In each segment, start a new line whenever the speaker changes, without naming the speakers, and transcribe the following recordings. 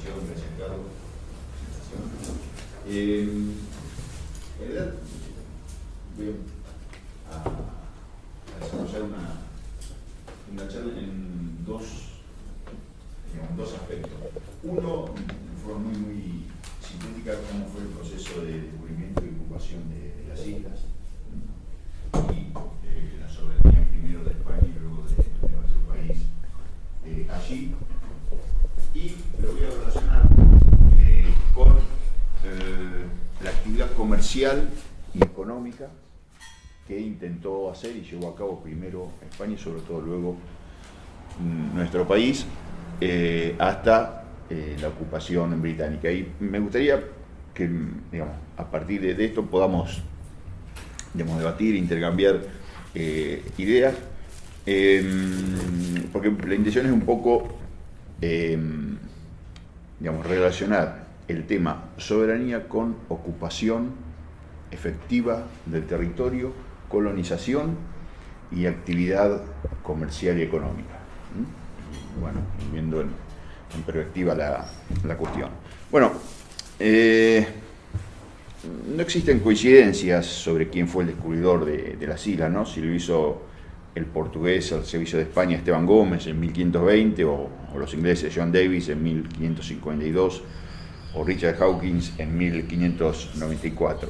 presentación, gracias Carlos. En realidad voy a desarrollar una charla en dos aspectos. Uno, de forma muy sintética, cómo fue el proceso de descubrimiento y ocupación de las islas y la soberanía primero de España y luego de nuestro país allí. Y lo voy a relacionar con la actividad comercial y económica que intentó hacer y llevó a cabo primero España y sobre todo luego nuestro país hasta la ocupación británica. Y me gustaría que, digamos, a partir de esto podamos, digamos, debatir, intercambiar ideas, porque la intención es un poco digamos, relacionar el tema soberanía con ocupación efectiva del territorio, colonización y actividad comercial y económica. Bueno, viendo en perspectiva la cuestión. Bueno, no existen coincidencias sobre quién fue el descubridor de las islas, ¿no? Si lo hizo el portugués al servicio de España Esteban Gómez en 1520 o los ingleses John Davis en 1552 o Richard Hawkins en 1594.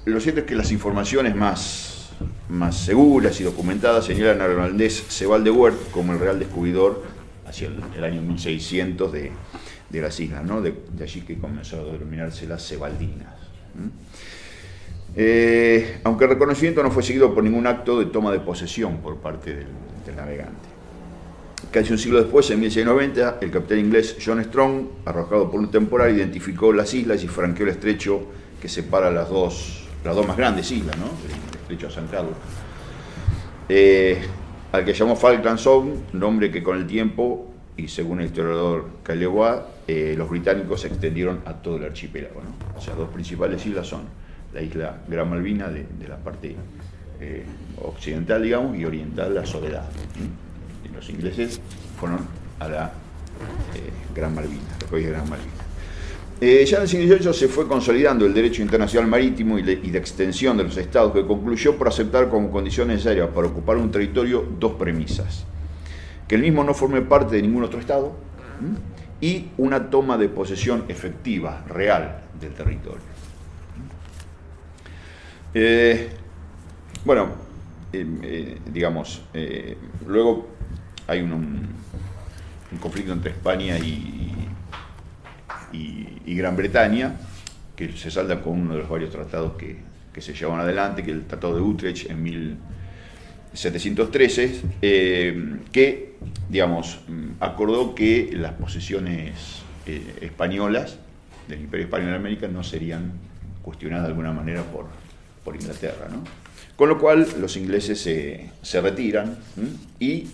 Lo cierto es que las informaciones más seguras y documentadas señalan al holandés Sebald de Weert como el real descubridor hacia el año 1600 de las islas, ¿no? De allí que comenzó a denominarse las Sebaldinas. Aunque el reconocimiento no fue seguido por ningún acto de toma de posesión por parte del navegante. Casi un siglo después, en 1690, el capitán inglés John Strong, arrojado por un temporal, identificó las islas y franqueó el estrecho que separa las dos más grandes islas, ¿no? El estrecho de San Carlos, al que llamó Falkland Sound, nombre que con el tiempo, y según el historiador Callebois, los británicos se extendieron a todo el archipiélago, ¿no? O sea, dos principales islas son la isla Gran Malvina, de la parte occidental, digamos, y oriental, la Soledad. Y los ingleses fueron a la Gran Malvina, la Gran Malvina. Ya en el siglo XVIII se fue consolidando el derecho internacional marítimo y de extensión de los estados, que concluyó por aceptar como condición necesaria para ocupar un territorio dos premisas: que el mismo no forme parte de ningún otro estado y una toma de posesión efectiva, real, del territorio. Bueno, digamos, luego hay un conflicto entre España y Gran Bretaña, que se salda con uno de los varios tratados que se llevan adelante, que es el Tratado de Utrecht en 1713, que, digamos, acordó que las posesiones españolas del Imperio Español en América no serían cuestionadas de alguna manera por Inglaterra, ¿no? Con lo cual los ingleses se retiran y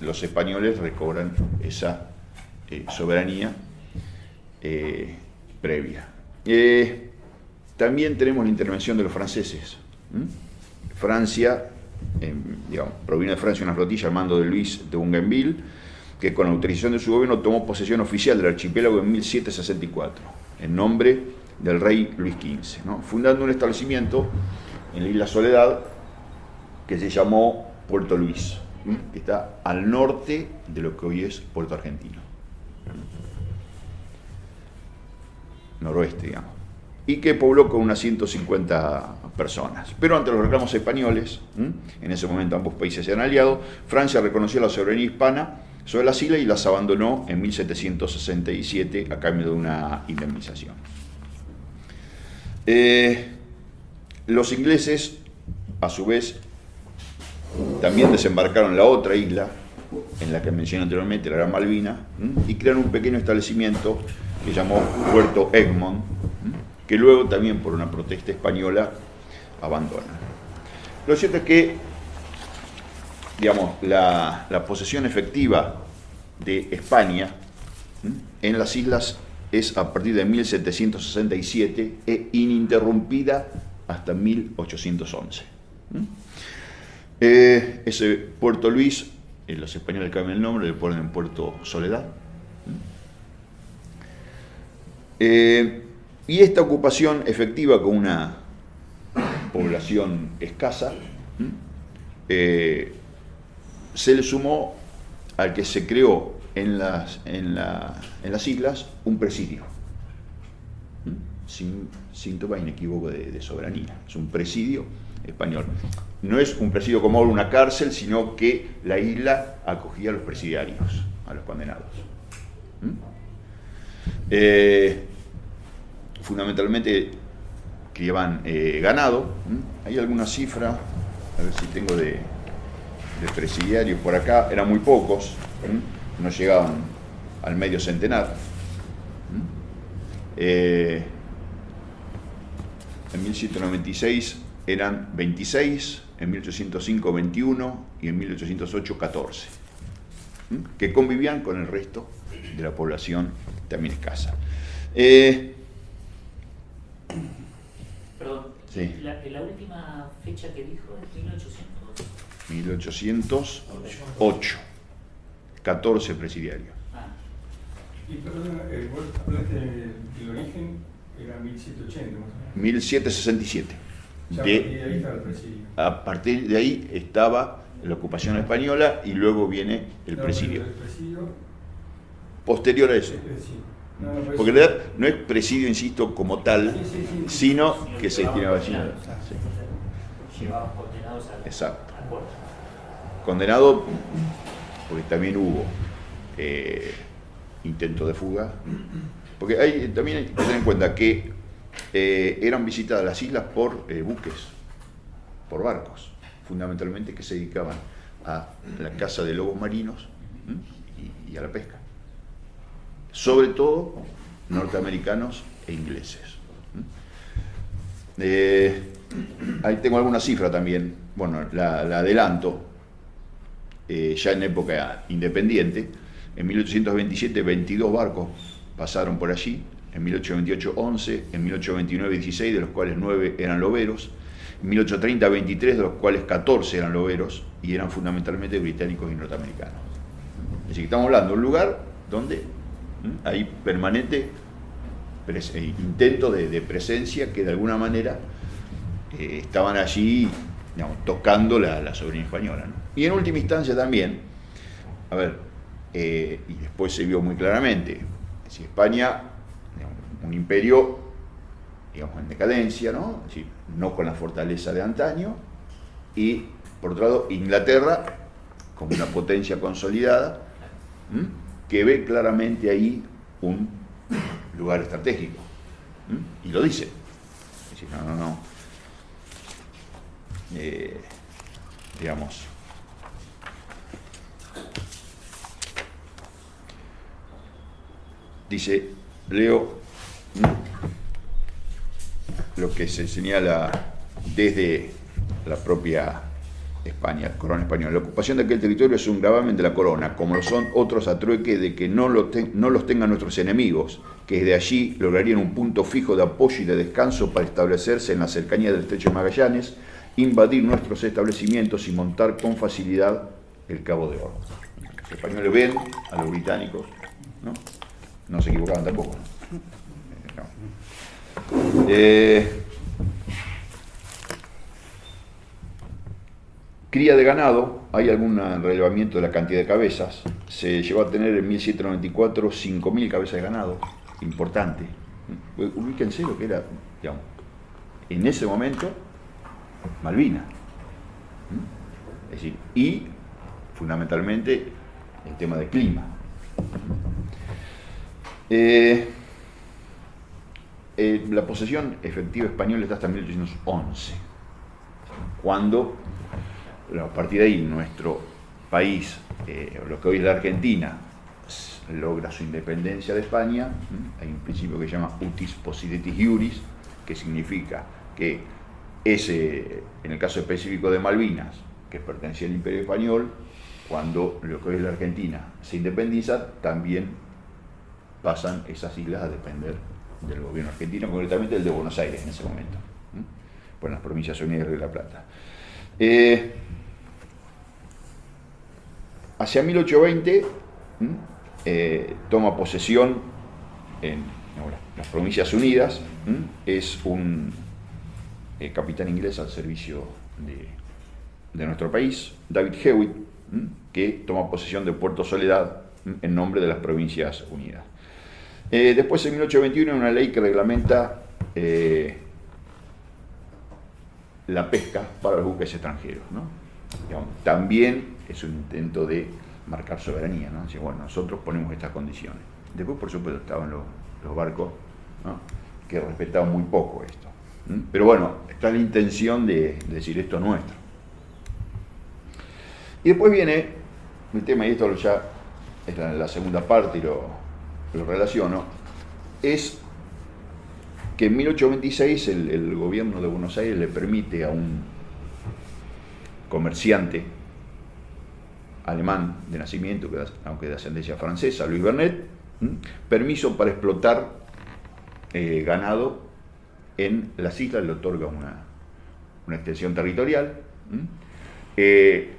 los españoles recobran esa soberanía previa. También tenemos la intervención de los franceses. Francia, digamos, provino de Francia una flotilla al mando de Luis de Bougainville, que con autorización de su gobierno tomó posesión oficial del archipiélago en 1764, en nombre del rey Luis XV, ¿no? Fundando un establecimiento en la isla Soledad que se llamó Puerto Luis, que está al norte de lo que hoy es Puerto Argentino, noroeste, digamos, y que pobló con unas 150 personas. Pero ante los reclamos españoles, en ese momento ambos países eran aliados, Francia reconoció la soberanía hispana sobre las islas y las abandonó en 1767 a cambio de una indemnización. Los ingleses, a su vez, también desembarcaron en la otra isla, en la que mencioné anteriormente, la Gran Malvina, y crearon un pequeño establecimiento que llamó Puerto Egmont, que luego también por una protesta española abandonan. Lo cierto es que, digamos, la posesión efectiva de España en las islas es a partir de 1767 e ininterrumpida hasta 1811. Ese Puerto Luis los españoles cambian el nombre, le ponen Puerto Soledad. Y esta ocupación efectiva con una población escasa se le sumó al que se creó en las islas un presidio, síntoma inequívoco de soberanía. Es un presidio español. No es un presidio como una cárcel, sino que la isla acogía a los presidiarios, a los condenados. Fundamentalmente criaban ganado. Hay alguna cifra, a ver si tengo de presidiarios por acá, eran muy pocos, no llegaban al medio centenar. En 1796 eran 26, en 1805 21 y en 1808 14, que convivían con el resto de la población también escasa.
Perdón,
sí.
La última fecha que dijo es
1808, 14 presidiarios.
Y perdón, vos hablaste del origen, era 1780 más o menos.
1767.
Ya, y ahí está el presidio.
A partir de ahí estaba la ocupación española y luego viene el presidio.
El presidio
Posterior a eso.
sí.
Porque en realidad no es presidio, insisto, como tal,
sí.
sino que se destinaba a sí.
Llevaban condenados al puerto.
Condenado, porque también hubo intento de fuga. Porque también hay que tener en cuenta que eran visitadas las islas por buques, por barcos, fundamentalmente que se dedicaban a la caza de lobos marinos y a la pesca. Sobre todo norteamericanos e ingleses. Ahí tengo alguna cifra también, bueno, la adelanto, ya en época independiente. En 1827 22 barcos pasaron por allí, en 1828 11, en 1829 16, de los cuales 9 eran loberos, en 1830 23, de los cuales 14 eran loberos y eran fundamentalmente británicos y norteamericanos. Es decir, que estamos hablando de un lugar donde hay permanente intento de presencia que de alguna manera estaban allí, digamos, tocando la soberanía española, ¿no? Y en última instancia también, a ver, y después se vio muy claramente, si España, digamos, un imperio, digamos, en decadencia, ¿no? Es decir, no con la fortaleza de antaño, y por otro lado Inglaterra como una potencia consolidada, que ve claramente ahí un lugar estratégico, y lo dice. Es decir, no. Digamos, dice, leo lo que se señala desde la propia España, corona española. La ocupación de aquel territorio es un gravamen de la corona, como lo son otros a trueque de que no los tengan nuestros enemigos, que desde allí lograrían un punto fijo de apoyo y de descanso para establecerse en la cercanía del Estrecho de Magallanes, invadir nuestros establecimientos y montar con facilidad el Cabo de Oro. Los españoles ven a los británicos, no se equivocaban tampoco. Cría de ganado, hay algún relevamiento de la cantidad de cabezas. Se llegó a tener en 1794 5.000 cabezas de ganado, importante. Ubíquense lo que era, digamos, en ese momento, Malvinas. Es decir, y fundamentalmente el tema del clima. La posesión efectiva española está hasta 1811, cuando a partir de ahí nuestro país, lo que hoy es la Argentina, logra su independencia de España. Hay un principio que se llama utis possidetis iuris, que significa que en el caso específico de Malvinas, que pertenecía al Imperio Español, cuando lo que hoy es la Argentina se independiza, también pasan esas islas a depender del gobierno argentino, concretamente el de Buenos Aires en ese momento, por las provincias unidas de La Plata. hacia 1820 toma posesión en las Provincias Unidas, es un capitán inglés al servicio de nuestro país, David Hewitt, que toma posesión de Puerto Soledad en nombre de las Provincias Unidas. Después, en 1821, hay una ley que reglamenta la pesca para los buques extranjeros, ¿no? Digamos, también es un intento de marcar soberanía, ¿no? Decir, bueno, nosotros ponemos estas condiciones. Después, por supuesto, estaban los barcos, ¿no?, que respetaban muy poco esto. Pero bueno, está la intención de decir esto es nuestro. Y después viene el tema, y esto ya es la segunda parte y lo relaciono, es que en 1826 el gobierno de Buenos Aires le permite a un comerciante alemán de nacimiento, aunque de ascendencia francesa, Louis Bernet, permiso para explotar ganado en las islas, le otorga una extensión territorial,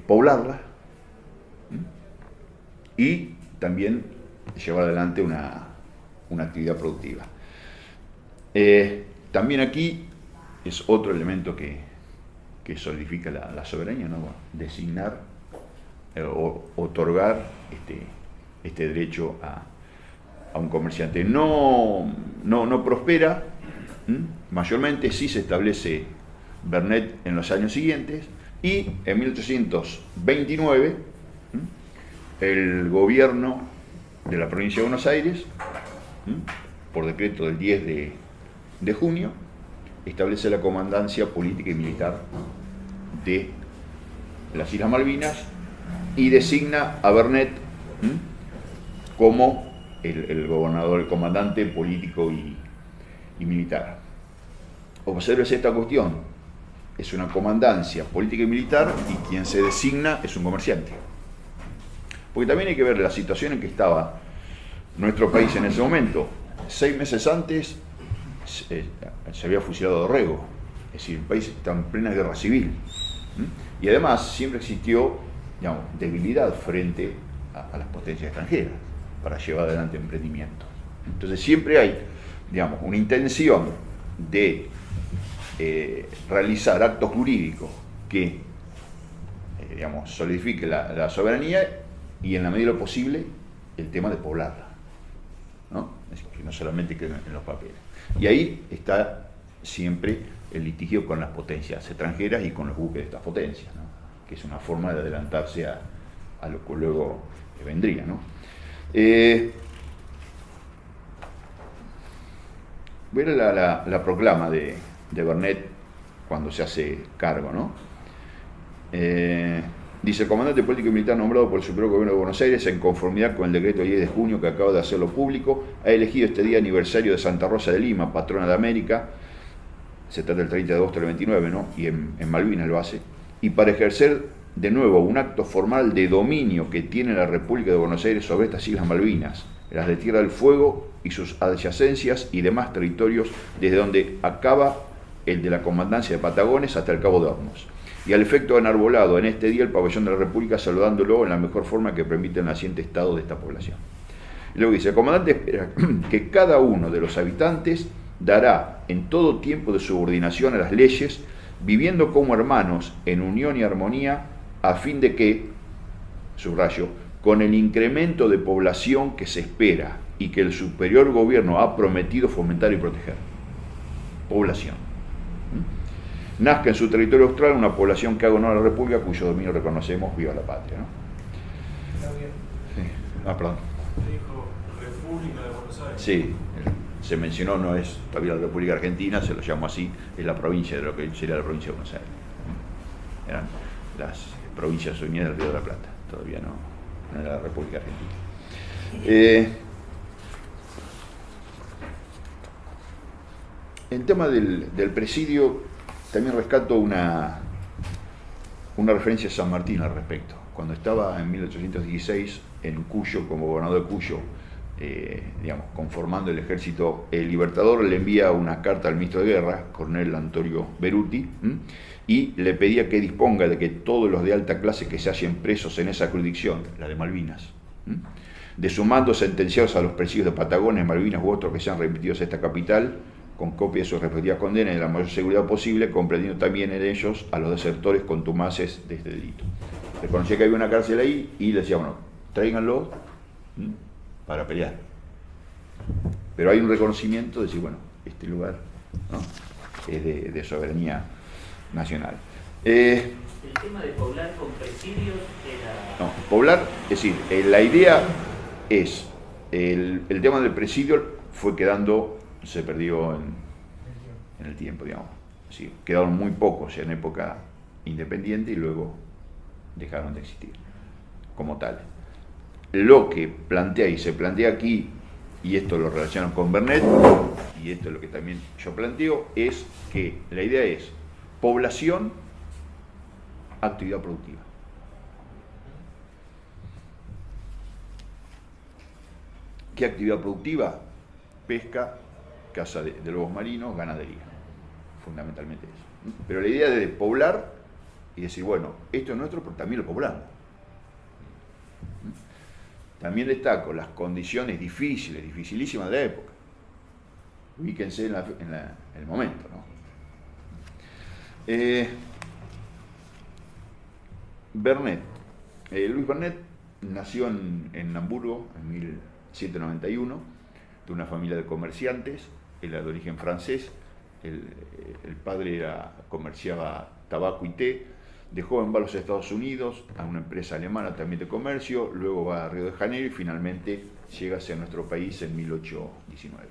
poblarla y también llevar adelante una actividad productiva. También aquí es otro elemento que solidifica la soberanía, ¿no? Bueno, designar o otorgar este derecho a un comerciante. No prospera, mayormente sí se establece Bernet en los años siguientes, y en 1829 el gobierno de la provincia de Buenos Aires, por decreto del 10 de junio, establece la comandancia política y militar de las Islas Malvinas y designa a Bernet como el gobernador, el comandante político y militar. Obsérvese esta cuestión: es una comandancia política y militar, y quien se designa es un comerciante. Porque también hay que ver la situación en que estaba nuestro país en ese momento. 6 meses antes se había fusilado Dorrego, es decir, el país está en plena guerra civil. Y además siempre existió, digamos, debilidad frente a las potencias extranjeras para llevar adelante emprendimientos. Entonces siempre hay, digamos, una intención de realizar actos jurídicos que digamos, solidifique la soberanía, y en la medida de lo posible el tema de poblarla, ¿no? Es que no solamente quede en los papeles. Y ahí está siempre el litigio con las potencias extranjeras y con los buques de estas potencias, ¿no?, que es una forma de adelantarse a lo que luego vendría, ¿no? Voy a ver la proclama de Bernet cuando se hace cargo, ¿no? Dice: el comandante político y militar nombrado por el Superior Gobierno de Buenos Aires, en conformidad con el decreto 10 de junio que acaba de hacerlo público, ha elegido este día aniversario de Santa Rosa de Lima, patrona de América, se trata del 30 de agosto del 29, ¿no?, y en Malvinas lo hace, y para ejercer de nuevo un acto formal de dominio que tiene la República de Buenos Aires sobre estas Islas Malvinas, las de Tierra del Fuego y sus adyacencias y demás territorios, desde donde acaba el de la comandancia de Patagones hasta el Cabo de Hornos. Y al efecto enarbolado en este día el pabellón de la República, saludándolo en la mejor forma que permite el naciente estado de esta población. Y luego dice: el comandante espera que cada uno de los habitantes dará en todo tiempo de subordinación a las leyes, viviendo como hermanos en unión y armonía, a fin de que, subrayo, con el incremento de población que se espera y que el superior gobierno ha prometido fomentar y proteger. Población. Nazca en su territorio austral una población que haga honor a la República, cuyo dominio reconocemos. Viva la patria, ¿no?
Está bien.
Sí. Perdón.
Dijo República de Buenos Aires.
Sí, se mencionó, no es todavía la República Argentina, se lo llamo así, es la provincia de lo que sería la provincia de Buenos Aires. Eran las provincias unidas del Río de la Plata, todavía no era la República Argentina. En tema del presidio, también rescato una referencia a San Martín al respecto. Cuando estaba en 1816 en Cuyo, como gobernador de Cuyo, digamos, conformando el ejército libertador, le envía una carta al ministro de Guerra, coronel Antonio Beruti, y le pedía que disponga de que todos los de alta clase que se hallen presos en esa jurisdicción, la de Malvinas, de su mando sentenciados a los presidios de Patagonia, Malvinas u otros que sean remitidos a esta capital, con copia de sus respectivas condenas y de la mayor seguridad posible, comprendiendo también en ellos a los desertores contumaces de este delito. Reconocía que había una cárcel ahí y le decía, bueno, tráiganlo para pelear. Pero hay un reconocimiento de decir, bueno, este lugar, ¿no?, es de soberanía nacional.
El tema de poblar con presidios era...
No, poblar, es decir, la idea es, el tema del presidio fue quedando, se perdió en el tiempo, digamos. Sí, quedaron muy pocos en época independiente y luego dejaron de existir como tal. Lo que plantea y se plantea aquí, y esto lo relacionan con Bernet, y esto es lo que también yo planteo, es que la idea es población, actividad productiva. ¿Qué actividad productiva? Pesca, caza de lobos marinos, ganadería. Fundamentalmente eso. Pero la idea de poblar y decir, bueno, esto es nuestro, pero también lo poblamos. También destaco las condiciones difíciles, dificilísimas de la época. Ubíquense en el momento, ¿no? Bernet. Luis Bernet nació en Hamburgo en 1791, de una familia de comerciantes. Él era de origen francés. El padre comerciaba tabaco y té. De joven va a los Estados Unidos, a una empresa alemana también de comercio, luego va a Río de Janeiro y finalmente llega hacia nuestro país en 1819.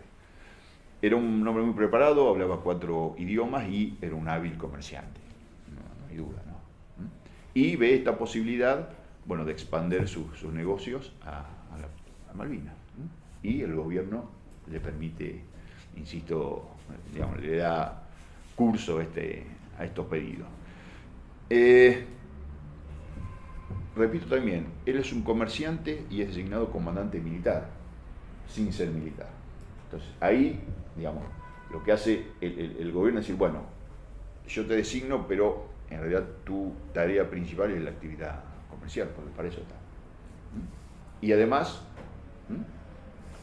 Era un hombre muy preparado, hablaba 4 idiomas y era un hábil comerciante, no hay duda, ¿no? Y ve esta posibilidad, bueno, de expandir sus negocios a Malvinas. Y el gobierno le permite, insisto, digamos, le da curso a estos pedidos. Repito también, él es un comerciante y es designado comandante militar, sin ser militar. Entonces, ahí, digamos, lo que hace el gobierno es decir, bueno, yo te designo, pero en realidad tu tarea principal es la actividad comercial, porque para eso está. Y además,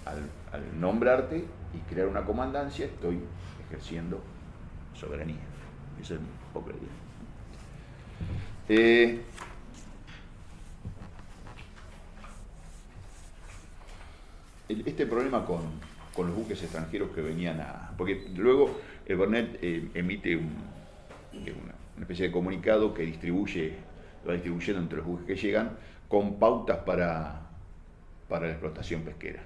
al nombrarte y crear una comandancia, estoy ejerciendo soberanía. Esa es un poco la idea. Este problema con los buques extranjeros que venían porque luego el Bernet emite una especie de comunicado que va distribuyendo entre los buques que llegan con pautas para la explotación pesquera.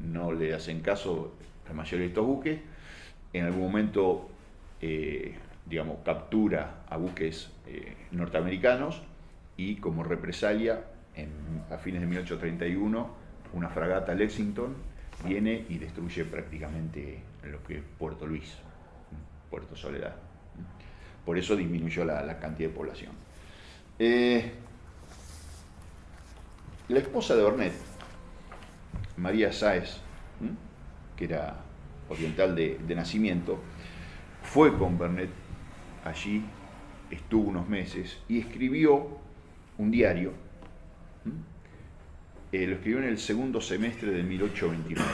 No le hacen caso la mayoría de estos buques. En algún momento digamos, captura a buques norteamericanos y como represalia, a fines de 1831, una fragata Lexington viene y destruye prácticamente lo que es Puerto Luis, Puerto Soledad. Por eso disminuyó la cantidad de población. La esposa de Bernet, María Sáez, que era oriental de nacimiento, fue con Bernet allí, estuvo unos meses y escribió un diario. Lo escribió en el segundo semestre de 1829.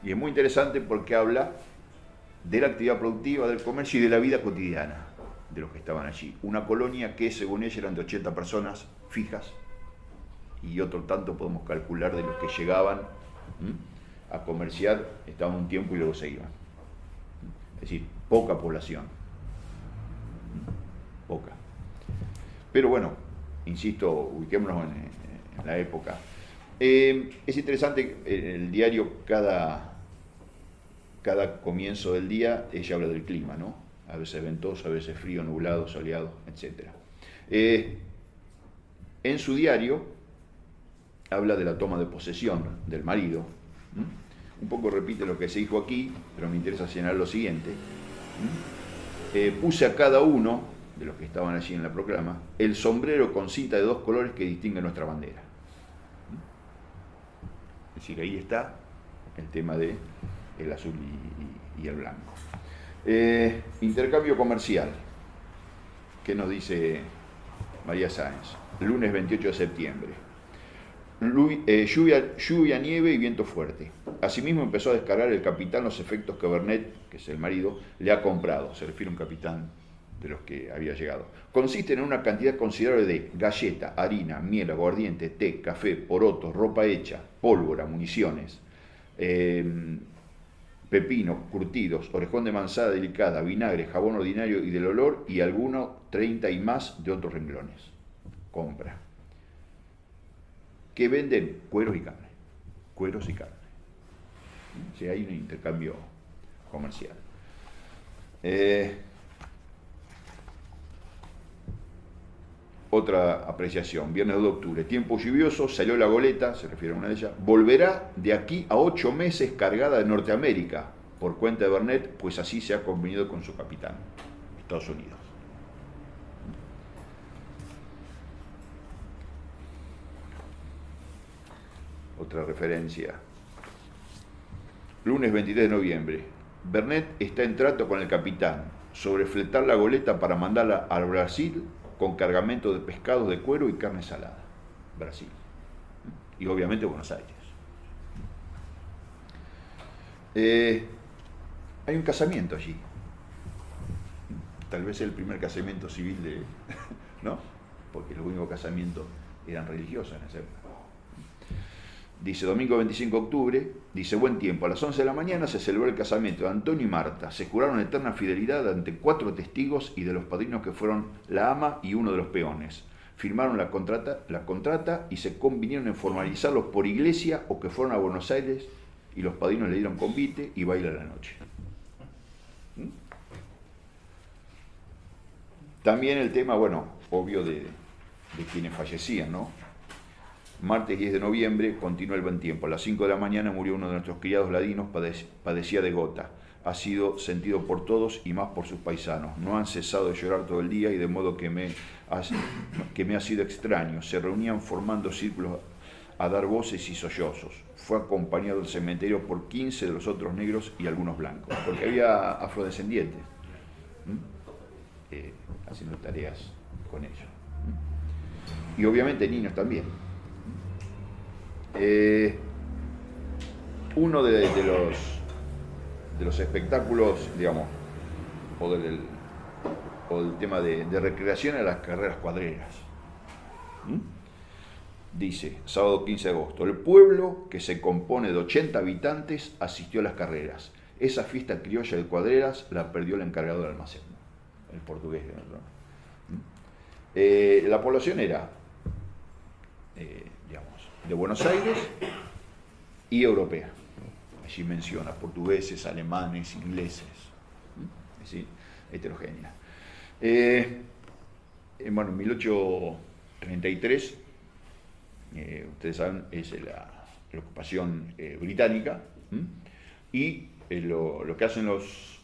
Y es muy interesante porque habla de la actividad productiva, del comercio y de la vida cotidiana de los que estaban allí. Una colonia que, según ella, eran de 80 personas fijas y otro tanto podemos calcular de los que llegaban a comerciar, estaban un tiempo y luego se iban. Es decir, poca población. Poca. Pero bueno, insisto, ubiquémonos en la época. Es interesante, el diario, cada comienzo del día, ella habla del clima, ¿no? A veces ventoso, a veces frío, nublado, soleado, etc. En su diario habla de la toma de posesión del marido. Un poco repite lo que se dijo aquí, pero me interesa señalar lo siguiente. Puse a cada uno de los que estaban allí en la proclama el sombrero con cinta de 2 colores que distingue nuestra bandera. decir, ahí está el tema de el azul y el blanco. Intercambio comercial. ¿Qué nos dice María Sáenz? Lunes 28 de septiembre. Lluvia, nieve y viento fuerte. Asimismo empezó a descargar el capitán los efectos que Bernet, que es el marido, le ha comprado. Se refiere a un capitán de los que había llegado. Consisten en una cantidad considerable de galleta, harina, miel, aguardiente, té, café, porotos, ropa hecha, pólvora, municiones, pepino, curtidos, orejón de manzana delicada, vinagre, jabón ordinario y del olor, y algunos 30 y más de otros renglones. Compra. Que venden cueros y carne. Cueros y carne. O sea, hay un intercambio comercial. Otra apreciación, viernes 2 de octubre, tiempo lluvioso, salió la goleta, se refiere a una de ellas, volverá de aquí a 8 meses cargada de Norteamérica, por cuenta de Bernet, pues así se ha convenido con su capitán, Estados Unidos. Otra referencia, lunes 23 de noviembre, Bernet está en trato con el capitán sobre fletar la goleta para mandarla al Brasil con cargamento de pescados de cuero y carne salada. Brasil. Y obviamente Buenos Aires. Hay un casamiento allí. Tal vez el primer casamiento civil ¿no? Porque los únicos casamientos eran religiosos en esa época. Dice, domingo 25 de octubre, dice, buen tiempo, a las 11 de la mañana se celebró el casamiento de Antonio y Marta. Se juraron eterna fidelidad ante 4 testigos y de los padrinos que fueron la ama y uno de los peones. Firmaron la contrata y se convinieron en formalizarlos por iglesia o que fueron a Buenos Aires y los padrinos le dieron convite y baila la noche. También el tema, bueno, obvio de quienes fallecían, ¿no? Martes 10 de noviembre, continúa el buen tiempo. A las 5 de la mañana murió uno de nuestros criados ladinos, padecía de gota. Ha sido sentido por todos y más por sus paisanos. No han cesado de llorar todo el día y de modo que me ha sido extraño. Se reunían formando círculos a dar voces y sollozos. Fue acompañado al cementerio por 15 de los otros negros y algunos blancos, porque había afrodescendientes haciendo tareas con ellos. Y obviamente niños también. Uno de los espectáculos, digamos, o del tema de recreación a las carreras cuadreras. Dice, sábado 15 de agosto, el pueblo, que se compone de 80 habitantes, asistió a las carreras. Esa fiesta criolla de cuadreras la perdió el encargado del almacén, el portugués. La población era, de Buenos Aires y europea. Allí menciona portugueses, alemanes, ingleses, es decir, heterogénea. Bueno, en 1833, ustedes saben, es la ocupación británica, y lo que hacen los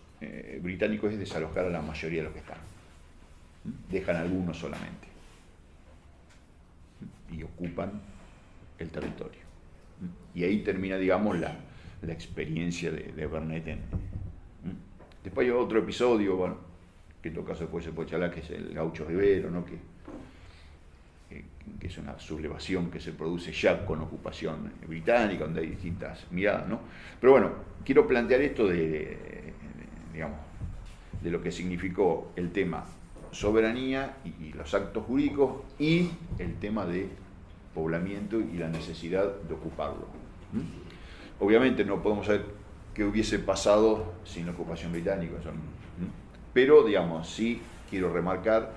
británicos es desalojar a la mayoría de los que están. Dejan algunos solamente y ocupan el territorio. Y ahí termina, digamos, la experiencia de Bernet. Después hay otro episodio, bueno, que en todo caso después se puede charlar, que es el Gaucho Rivero, ¿no? que es una sublevación que se produce ya con ocupación británica, donde hay distintas miradas, ¿no? Pero bueno, quiero plantear esto digamos, de lo que significó el tema soberanía y los actos jurídicos y el tema de poblamiento y la necesidad de ocuparlo. Obviamente no podemos saber qué hubiese pasado sin la ocupación británica, pero digamos, sí quiero remarcar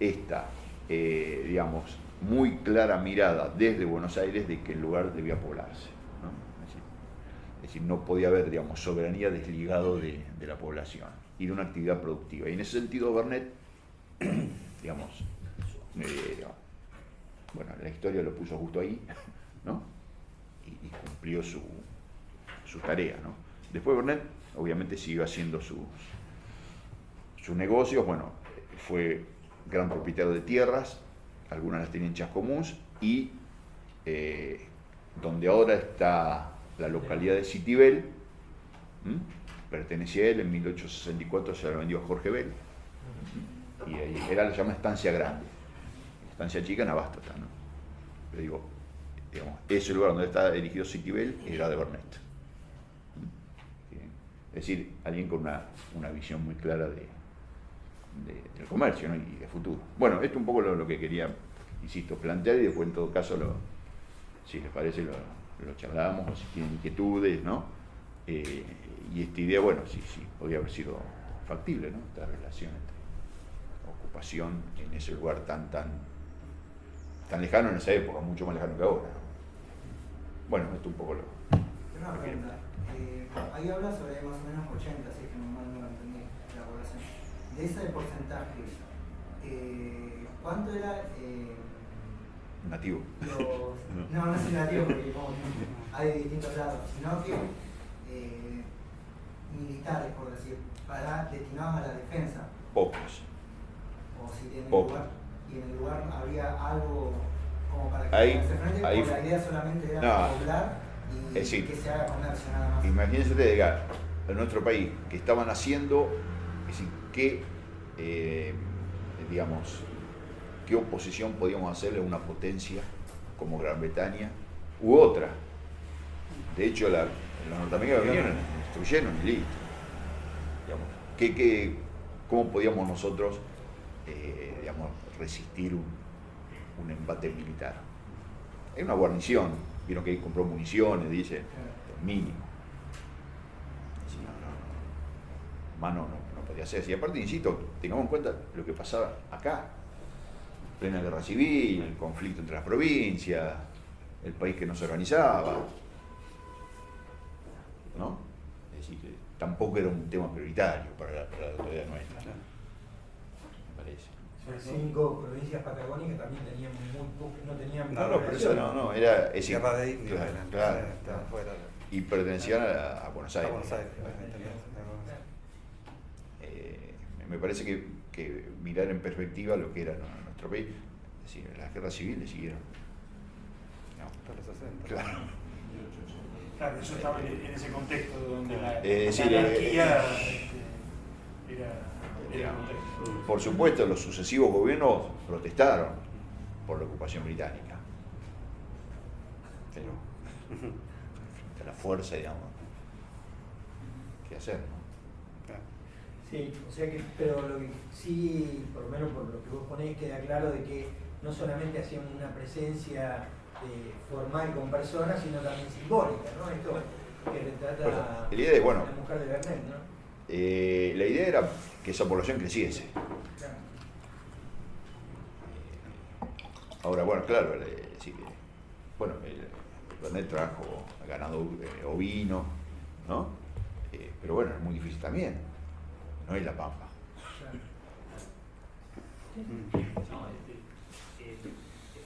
esta, digamos, muy clara mirada desde Buenos Aires de que el lugar debía poblarse, ¿no? Es decir, no podía haber, digamos, soberanía desligado de la población y de una actividad productiva. Y en ese sentido Bernet, digamos, bueno, la historia lo puso justo ahí, ¿no? Y cumplió su tarea, ¿no? Después Bernet, obviamente, siguió haciendo sus negocios. Bueno, fue gran propietario de tierras, algunas las tenía en Chascomús, y donde ahora está la localidad de Citibel, pertenecía a él, en 1864 se lo vendió a Jorge Bell, y ahí era la llamada Estancia Grande. Estancia Chica en Abasto está, ¿no? Pero digo, digamos, ese lugar donde está dirigido Citibel era de Bernet. Es decir, alguien con una visión muy clara del comercio, ¿no? Y de futuro. Bueno, esto es un poco lo que quería, insisto, plantear, y después en todo caso, si les parece, lo charlamos, o si tienen inquietudes, ¿no? Y esta idea, bueno, sí, podría haber sido factible, ¿no? Esta relación entre ocupación en ese lugar tan lejano en esa época, mucho más lejano que ahora, ¿no? Bueno, esto un poco
Una pregunta. Ahí habla sobre más o menos 80, si es que mal no lo entendí, la población. De ese porcentaje, ¿cuánto era
nativo.
no es nativo porque como hay de distintos lados, sino que militares, por decir, destinados a la defensa?
Pocos.
O si tienen
Pocos.
lugar, y en el lugar habría algo como para que se frente,
ahí,
o la idea solamente era poblar y
decir,
que se haga comercio nada más.
Imagínense ustedes en nuestro país que estaban haciendo, es decir, digamos, qué oposición podíamos hacerle a una potencia como Gran Bretaña u otra. De hecho, los norteamericanos vinieron, destruyeron y listo. Digamos, ¿cómo podíamos nosotros digamos, resistir un embate militar? Hay una guarnición, vieron que compró municiones, dice, mínimo. Más no podía ser. Y aparte, insisto, tengamos en cuenta lo que pasaba acá. Plena guerra civil, el conflicto entre las provincias, el país que no se organizaba, ¿no? Es decir, que tampoco era un tema prioritario para la autoridad nuestra, me parece.
5 provincias patagónicas también tenían no tenían.
No, pero eso no, era. Es decir,
Tierra de Indio,
claro,
estaba fuera.
y pertenecían a Buenos Aires.
A Buenos Aires,
Me parece que mirar en perspectiva lo que era nuestro país, es decir, las guerras civiles siguieron. No.
Hasta los 60.
Claro.
Claro, eso estaba en ese contexto donde la
era
anarquía era el contexto.
Por supuesto, los sucesivos gobiernos protestaron por la ocupación británica. Pero, frente a la fuerza, digamos, ¿qué hacer, no?
Sí, o sea que, pero lo que sí, por lo menos por lo que vos ponés, queda claro de que no solamente hacían una presencia formal con personas, sino también simbólica, ¿no? Esto que retrata
la idea es, bueno,
la mujer de Bernet, ¿no?
La idea era que esa población creciese.
Claro.
Ahora, bueno, claro, sí, bueno, Bernet trajo ganado ovino, ¿no? Pero bueno, es muy difícil también. No es la Pampa.
No,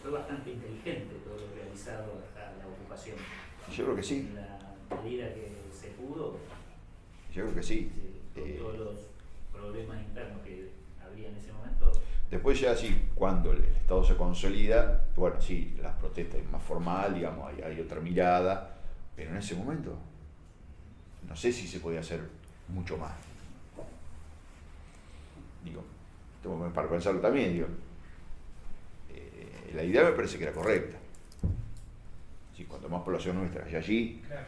fue bastante inteligente todo lo realizado hasta la ocupación.
Yo creo que sí.
En la medida que se pudo,
Yo creo que sí.
con todos los problemas internos que había en ese momento.
Después ya sí, cuando el Estado se consolida, bueno, sí, las protestas es más formal, digamos, hay otra mirada, pero en ese momento no sé si se podía hacer mucho más. Digo, tengo para pensarlo también, digo. La idea me parece que era correcta. Sí, cuanto más población nuestra hay allí.
Claro.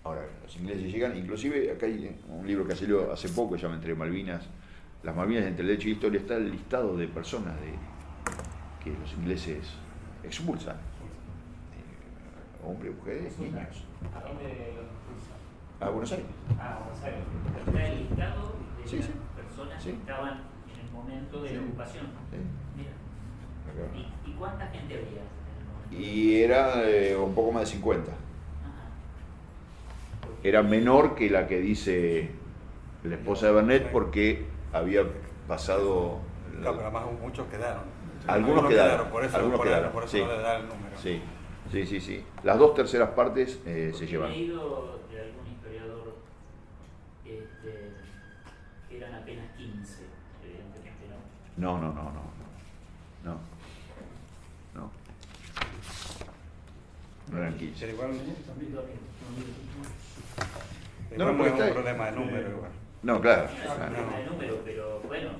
Ahora, los ingleses llegan, inclusive acá hay un libro que salió hace poco, se llama Entre Malvinas, las Malvinas entre Derecho y Historia, está el listado de personas que los ingleses expulsan. Hombres, mujeres, niños.
¿A dónde los expulsan?
A Buenos Aires.
Ah, Buenos Aires. Está el listado de
Sí,
las
sí.
personas
Sí.
que estaban en el momento de
Sí.
la ocupación.
Sí.
Mira.
Acá.
¿Y cuánta gente había en el momento?
Y era un poco más de 50.
Ajá.
Era menor que la que dice la esposa de Bernet porque había pasado...
No, pero más muchos quedaron.
Algunos quedaron,
Por eso,
algunos quedaron,
por eso
sí.
no le da el número.
Sí. Las 2/3 partes se
Porque
llevan.
he leído de algún historiador que eran apenas 15, evidentemente no.
No. No eran 15.
Pero igual,
No,
igual no
porque
es un
está-
problema de número igual.
No, claro.
No es un problema de número, pero bueno,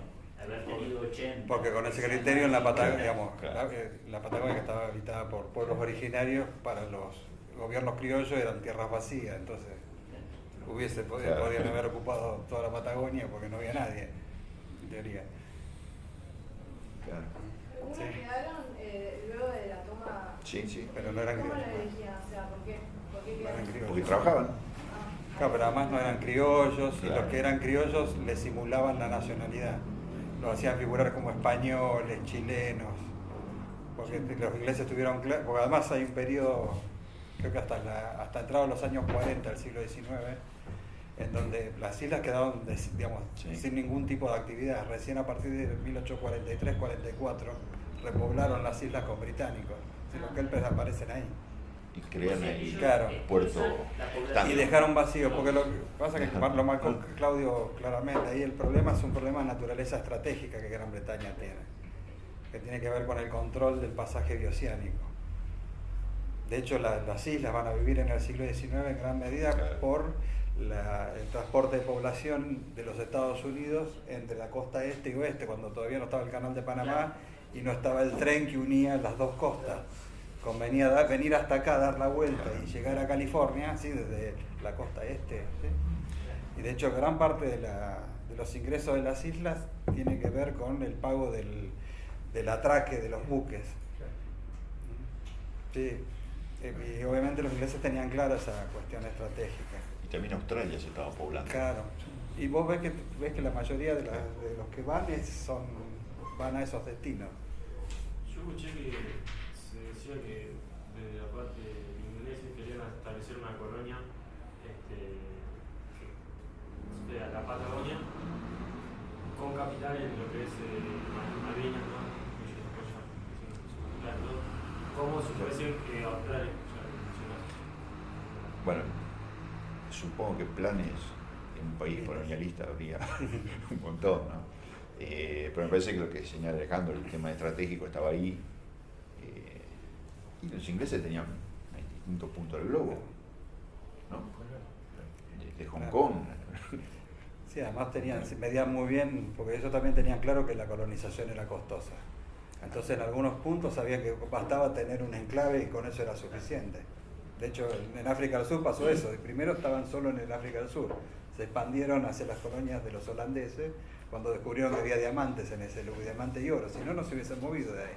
haber tenido 80.
Porque con ese criterio en la Patagonia,
Claro,
digamos,
claro.
la Patagonia que estaba habitada por pueblos originarios, para los gobiernos criollos eran tierras vacías, entonces
Claro.
podían haber ocupado toda la Patagonia porque no había nadie, en teoría.
Claro.
Algunos
Sí.
quedaron luego de la toma.
Sí, sí.
Pero no eran
¿Cómo
criollos.
la elegían? O sea, ¿por qué? ¿Por qué
No eran
quedaron?
criollos.
Porque trabajaban.
Ah,
Claro, pero además no eran criollos, y
Claro.
los que eran criollos les simulaban la nacionalidad. Los hacían figurar como españoles, chilenos, porque los ingleses tuvieron claro, porque además hay un periodo, creo que hasta entrados los años 40 del siglo XIX, en donde las islas quedaron, digamos,
Sí.
sin ningún tipo de actividad. Recién a partir de 1843-44 repoblaron las islas con británicos, si los kelpers aparecen ahí.
Y crean ahí
Claro.
puerto
Y
estándar.
dejaron vacío, porque lo que pasa es que lo marcó Claudio claramente, ahí el problema es un problema de naturaleza estratégica que Gran Bretaña tiene, que tiene que ver con el control del pasaje bioceánico. De hecho, las islas van a vivir en el siglo XIX en gran medida
Claro.
por el transporte de población de los Estados Unidos entre la costa este y oeste, cuando todavía no estaba el canal de Panamá y no estaba el tren que unía las dos costas. Convenía venir hasta acá, dar la vuelta y llegar a California, ¿sí? Desde la costa este. ¿Sí? Y de hecho, gran parte de los ingresos de las islas tiene que ver con el pago del atraque de los buques. Sí. Y obviamente los ingleses tenían clara esa cuestión estratégica.
Y también Australia se estaba poblando.
Claro. Y vos ves que la mayoría de los que van van a esos destinos.
Yo escuché que se decía que desde la parte de ingleses querían establecer una colonia de la Patagonia con capital en lo que es Malvinas, ¿no? Claro, ¿no? Como si fuese Australia.
Bueno, supongo que planes en un país colonialista habría un montón, ¿no? Pero me parece que lo que señala Alejandro, el tema estratégico estaba ahí. Y los ingleses tenían en distintos puntos del globo, ¿no? Desde Hong Kong.
Sí, además se medían muy bien, porque ellos también tenían claro que la colonización era costosa. Entonces en algunos puntos sabían que bastaba tener un enclave y con eso era suficiente. De hecho, en África del Sur pasó eso. Primero estaban solo en el África del Sur. Se expandieron hacia las colonias de los holandeses cuando descubrieron que había diamantes en ese lugar, diamante y oro. Si no, no se hubiesen movido de ahí.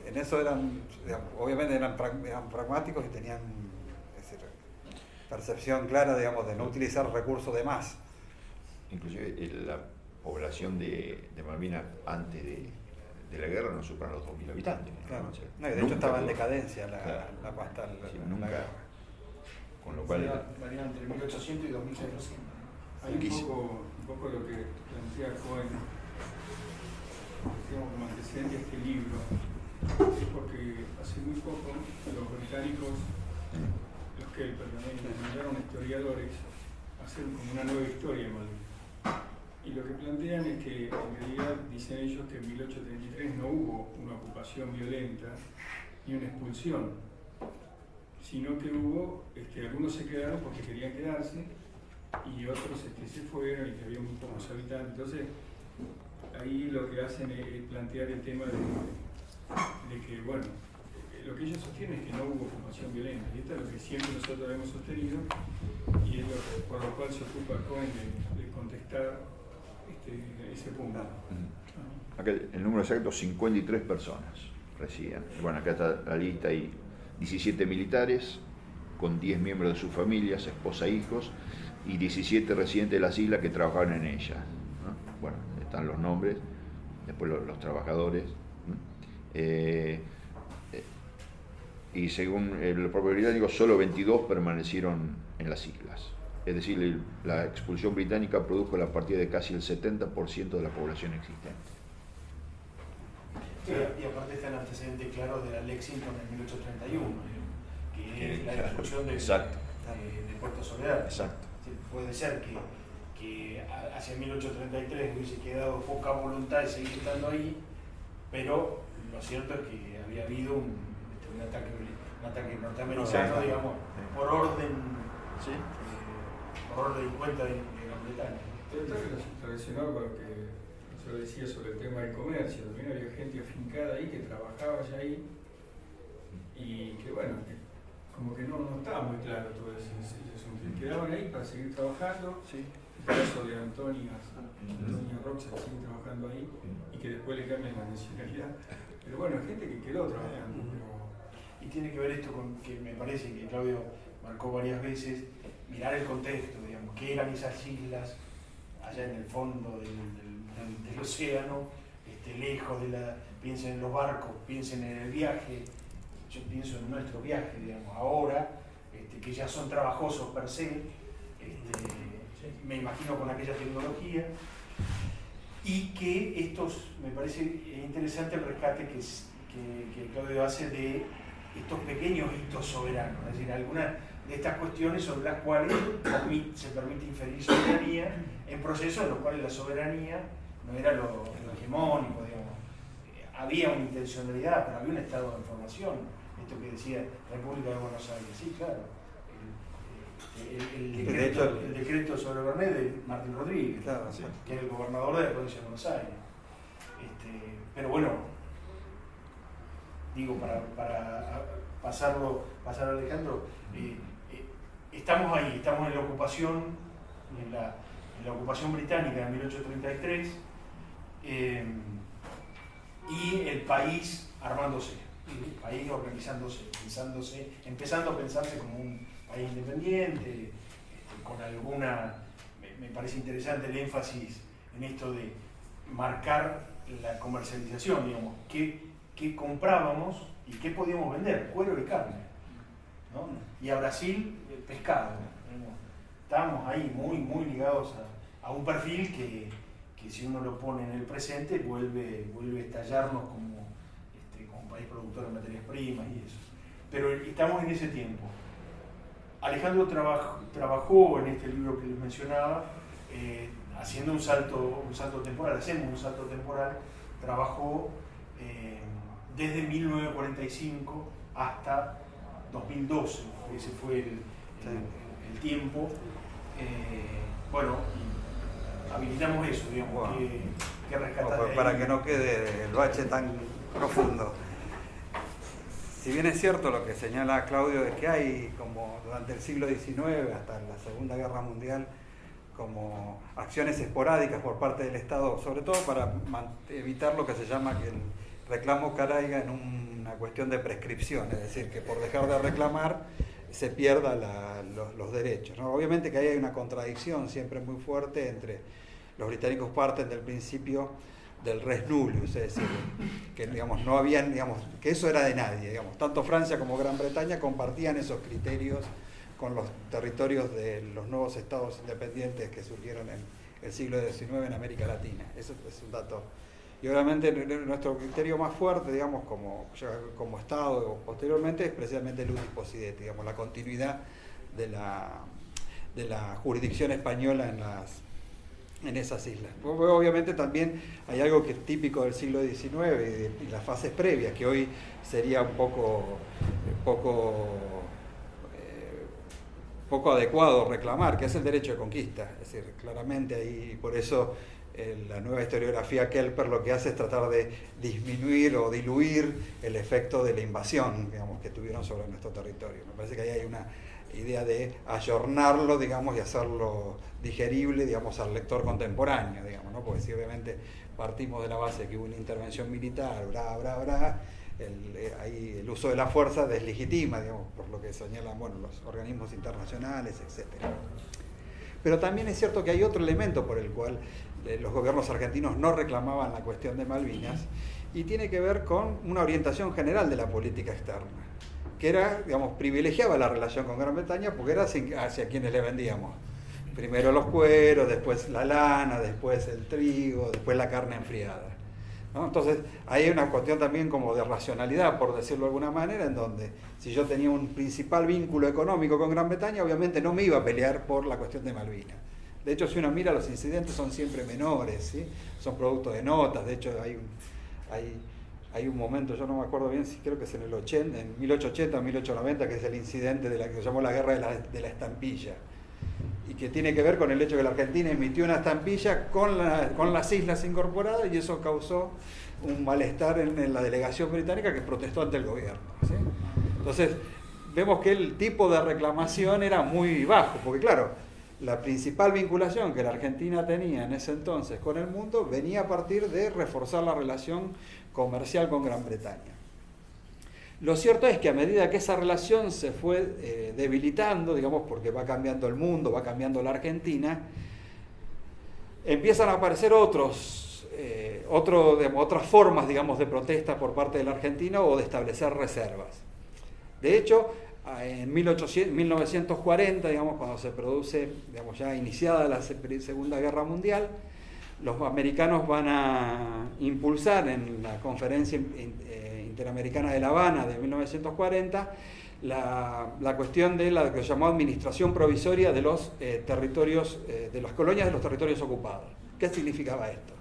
En eso eran, digamos, obviamente eran pragmáticos y tenían percepción clara, digamos, de no utilizar recursos de más.
Inclusive la población de Malvinas antes de la guerra no superan los 2.000 habitantes.
Claro.
¿no? O sea,
No, y de hecho
nunca
estaba en
tuvo-
decadencia
Claro.
hasta
Sí,
la
nunca.
guerra.
Con lo cual,
Varían entre 1800 y 2400.
Hay
Poquísimo.
un poco lo que plantea Cohen, digamos, como antecedente a este libro, es porque hace muy poco los británicos, los que mandaron historiadores a hacer como una nueva historia de Malvinas. Y lo que plantean es que en realidad dicen ellos que en 1833 no hubo una ocupación violenta ni una expulsión, sino que hubo, algunos se quedaron porque querían quedarse y otros se fueron y que había muy pocos habitantes. Entonces, ahí lo que hacen es plantear el tema de que, bueno, lo que ellos sostienen es que no hubo ocupación violenta, y esto es lo que siempre nosotros hemos sostenido, y es por lo cual se ocupa Cohen de contestar ese punto.
acá el número exacto, 53 personas residían. Bueno, acá está la lista, hay 17 militares, con 10 miembros de sus familias, esposa e hijos, y 17 residentes de las islas que trabajaban en ellas, ¿no? Bueno, están los nombres, después los trabajadores. Y según el propio británico, solo 22 permanecieron en las islas. Es decir, la expulsión británica produjo la partida de casi el 70% de la población existente.
Sí, y aparte está el antecedente claro de la Lexington en 1831, que es la
Claro,
expulsión de Puerto Soledad.
Exacto.
Sí, puede ser que hacia 1833 hubiese quedado poca voluntad de seguir estando ahí, pero lo cierto es que había habido un ataque un ataque norteamericano,
Sí.
digamos, por orden y cuenta de Gran Bretaña.
Pero está relacionado con lo que yo decía sobre el tema del comercio. También había gente afincada ahí que trabajaba ya ahí y que bueno, que como que no estaba muy claro todo ese asunto. Y quedaban ahí para seguir trabajando.
Sí.
El caso de Antonia Rocha, que sigue trabajando ahí y que después le cambian la nacionalidad. Pero bueno, gente que quedó trabajando.
Y tiene que ver esto con que me parece que Claudio marcó varias veces, mirar el contexto, digamos, qué eran esas islas allá en el fondo del océano, lejos de la... Piensen en los barcos, piensen en el viaje, yo pienso en nuestro viaje, digamos, ahora, que ya son trabajosos per se, me imagino con aquella tecnología, y que estos, me parece interesante el rescate que Claudio hace de estos pequeños hitos soberanos, es decir, algunas de estas cuestiones sobre las cuales se permite inferir soberanía en procesos en los cuales la soberanía no era lo hegemónico, digamos. Había una intencionalidad, pero había un estado de formación, esto que decía República de Buenos Aires, sí, claro. El decreto sobre Bernet de Martín Rodríguez,
claro, sí.
que era el gobernador de la provincia de Buenos Aires. Pero bueno, digo, para pasarlo a Alejandro, estamos ahí, estamos en la ocupación, en la ocupación británica de 1833, y el país armándose, el país organizándose, empezando a pensarse como un país independiente, con alguna, me parece interesante el énfasis en esto de marcar la comercialización, digamos, qué comprábamos y qué podíamos vender, cuero y carne, ¿no? Y a Brasil, pescado, ¿no? Estábamos ahí muy ligados a un perfil que si uno lo pone en el presente vuelve a estallarnos como país productor de materias primas y eso. Pero estamos en ese tiempo. Alejandro trabajó en este libro que les mencionaba, haciendo un salto temporal, trabajó desde 1945 hasta 2012, ese fue el tiempo. Bueno, habilitamos eso, digamos,
Wow.
que rescatar de ahí.
Para que no quede el bache tan profundo. Si bien es cierto lo que señala Claudio de que hay como durante el siglo XIX hasta la Segunda Guerra Mundial como acciones esporádicas por parte del Estado, sobre todo para evitar lo que se llama que el reclamo caiga en una cuestión de prescripción, es decir, que por dejar de reclamar se pierdan los derechos, ¿no? Obviamente que ahí hay una contradicción siempre muy fuerte entre los británicos parten del principio del res nullius, es decir, que digamos, no habían, digamos, que eso era de nadie, digamos, tanto Francia como Gran Bretaña compartían esos criterios con los territorios de los nuevos estados independientes que surgieron en el siglo XIX en América Latina. Eso es un dato. Y obviamente nuestro criterio más fuerte, digamos, como Estado posteriormente, es precisamente el usus possidetis, digamos, la continuidad de la jurisdicción española en esas islas. Obviamente también hay algo que es típico del siglo XIX y las fases previas, que hoy sería un poco adecuado reclamar, que es el derecho de conquista. Es decir, claramente ahí, por eso la nueva historiografía Kelper lo que hace es tratar de disminuir o diluir el efecto de la invasión, digamos, que tuvieron sobre nuestro territorio. Me parece que ahí hay una idea de ayornarlo, digamos, y hacerlo digerible, digamos, al lector contemporáneo, digamos, ¿no? Porque si obviamente partimos de la base que hubo una intervención militar, ahí el uso de la fuerza deslegitima, digamos, por lo que señalan, bueno, los organismos internacionales, etc. Pero también es cierto que hay otro elemento por el cual los gobiernos argentinos no reclamaban la cuestión de Malvinas, y tiene que ver con una orientación general de la política externa, que era, digamos, privilegiaba la relación con Gran Bretaña porque era hacia quienes le vendíamos. Primero los cueros, después la lana, después el trigo, después la carne enfriada, ¿no? Entonces, ahí hay una cuestión también como de racionalidad, por decirlo de alguna manera, en donde si yo tenía un principal vínculo económico con Gran Bretaña, obviamente no me iba a pelear por la cuestión de Malvinas. De hecho, si uno mira, los incidentes son siempre menores, ¿sí? Son producto de notas. De hecho, hay hay un momento, yo no me acuerdo bien, si creo que es en el 80, en 1880 o 1890, que es el incidente de la que se llamó la guerra de la estampilla, y que tiene que ver con el hecho que la Argentina emitió una estampilla con las islas incorporadas, y eso causó un malestar en la delegación británica que protestó ante el gobierno, ¿sí? Entonces, vemos que el tipo de reclamación era muy bajo, porque claro, la principal vinculación que la Argentina tenía en ese entonces con el mundo venía a partir de reforzar la relación comercial con Gran Bretaña. Lo cierto es que a medida que esa relación se fue debilitando, digamos, porque va cambiando el mundo, va cambiando la Argentina, empiezan a aparecer otras formas, digamos, de protesta por parte de la Argentina o de establecer reservas. De hecho, en 1940, digamos, cuando se produce, digamos, ya iniciada la Segunda Guerra Mundial, los americanos van a impulsar en la Conferencia Interamericana de La Habana de 1940 la cuestión de la que se llamó Administración Provisoria de los territorios, de las colonias de los territorios ocupados. ¿Qué significaba esto?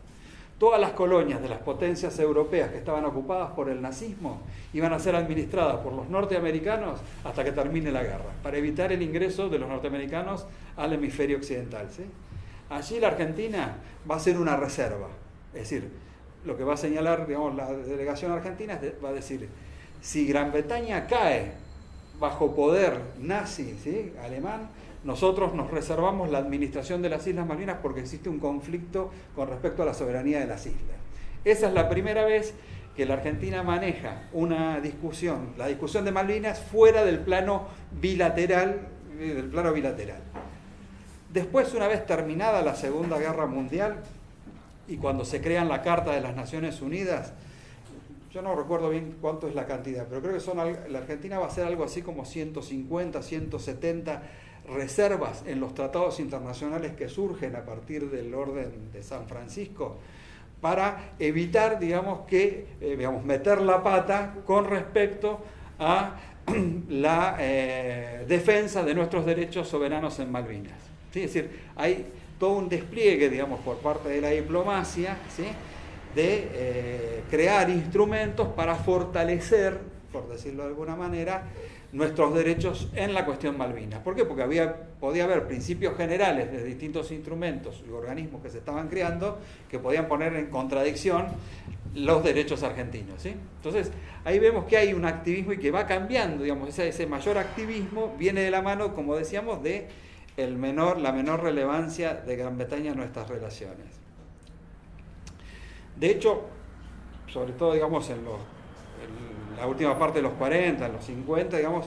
Todas las colonias de las potencias europeas que estaban ocupadas por el nazismo iban a ser administradas por los norteamericanos hasta que termine la guerra, para evitar el ingreso de los norteamericanos al hemisferio occidental, ¿sí? Allí la Argentina va a ser una reserva, es decir, lo que va a señalar, digamos, la delegación argentina va a decir, si Gran Bretaña cae bajo poder nazi, ¿sí?, alemán, nosotros nos reservamos la administración de las Islas Malvinas porque existe un conflicto con respecto a la soberanía de las islas. Esa es la primera vez que la Argentina maneja una discusión, la discusión de Malvinas, fuera del plano bilateral, Después, una vez terminada la Segunda Guerra Mundial y cuando se crean la Carta de las Naciones Unidas, yo no recuerdo bien cuánto es la cantidad, pero creo que la Argentina va a ser algo así como 150, 170 reservas en los tratados internacionales que surgen a partir del Orden de San Francisco para evitar, digamos, meter la pata con respecto a la defensa de nuestros derechos soberanos en Malvinas. ¿Sí? Es decir, hay todo un despliegue, digamos, por parte de la diplomacia, ¿sí?, de crear instrumentos para fortalecer, por decirlo de alguna manera, nuestros derechos en la cuestión Malvinas. ¿Por qué? Porque podía haber principios generales de distintos instrumentos y organismos que se estaban creando que podían poner en contradicción los derechos argentinos, ¿sí? Entonces, ahí vemos que hay un activismo y que va cambiando, digamos, ese mayor activismo viene de la mano, como decíamos, de la menor relevancia de Gran Bretaña en nuestras relaciones. De hecho, sobre todo, digamos, en la última parte de los 40, en los 50, digamos,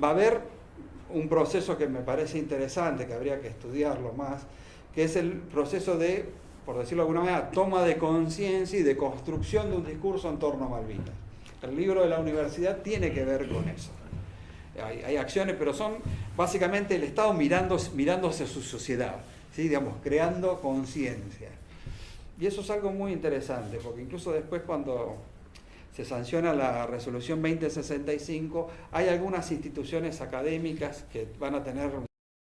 va a haber un proceso que me parece interesante, que habría que estudiarlo más, que es el proceso de, por decirlo de alguna manera, toma de conciencia y de construcción de un discurso en torno a Malvinas. El libro de la universidad tiene que ver con eso. Hay acciones, pero son básicamente el Estado mirándose su sociedad, ¿sí?, digamos, creando conciencia. Y eso es algo muy interesante, porque incluso después cuando se sanciona la resolución 2065, hay algunas instituciones académicas que van a tener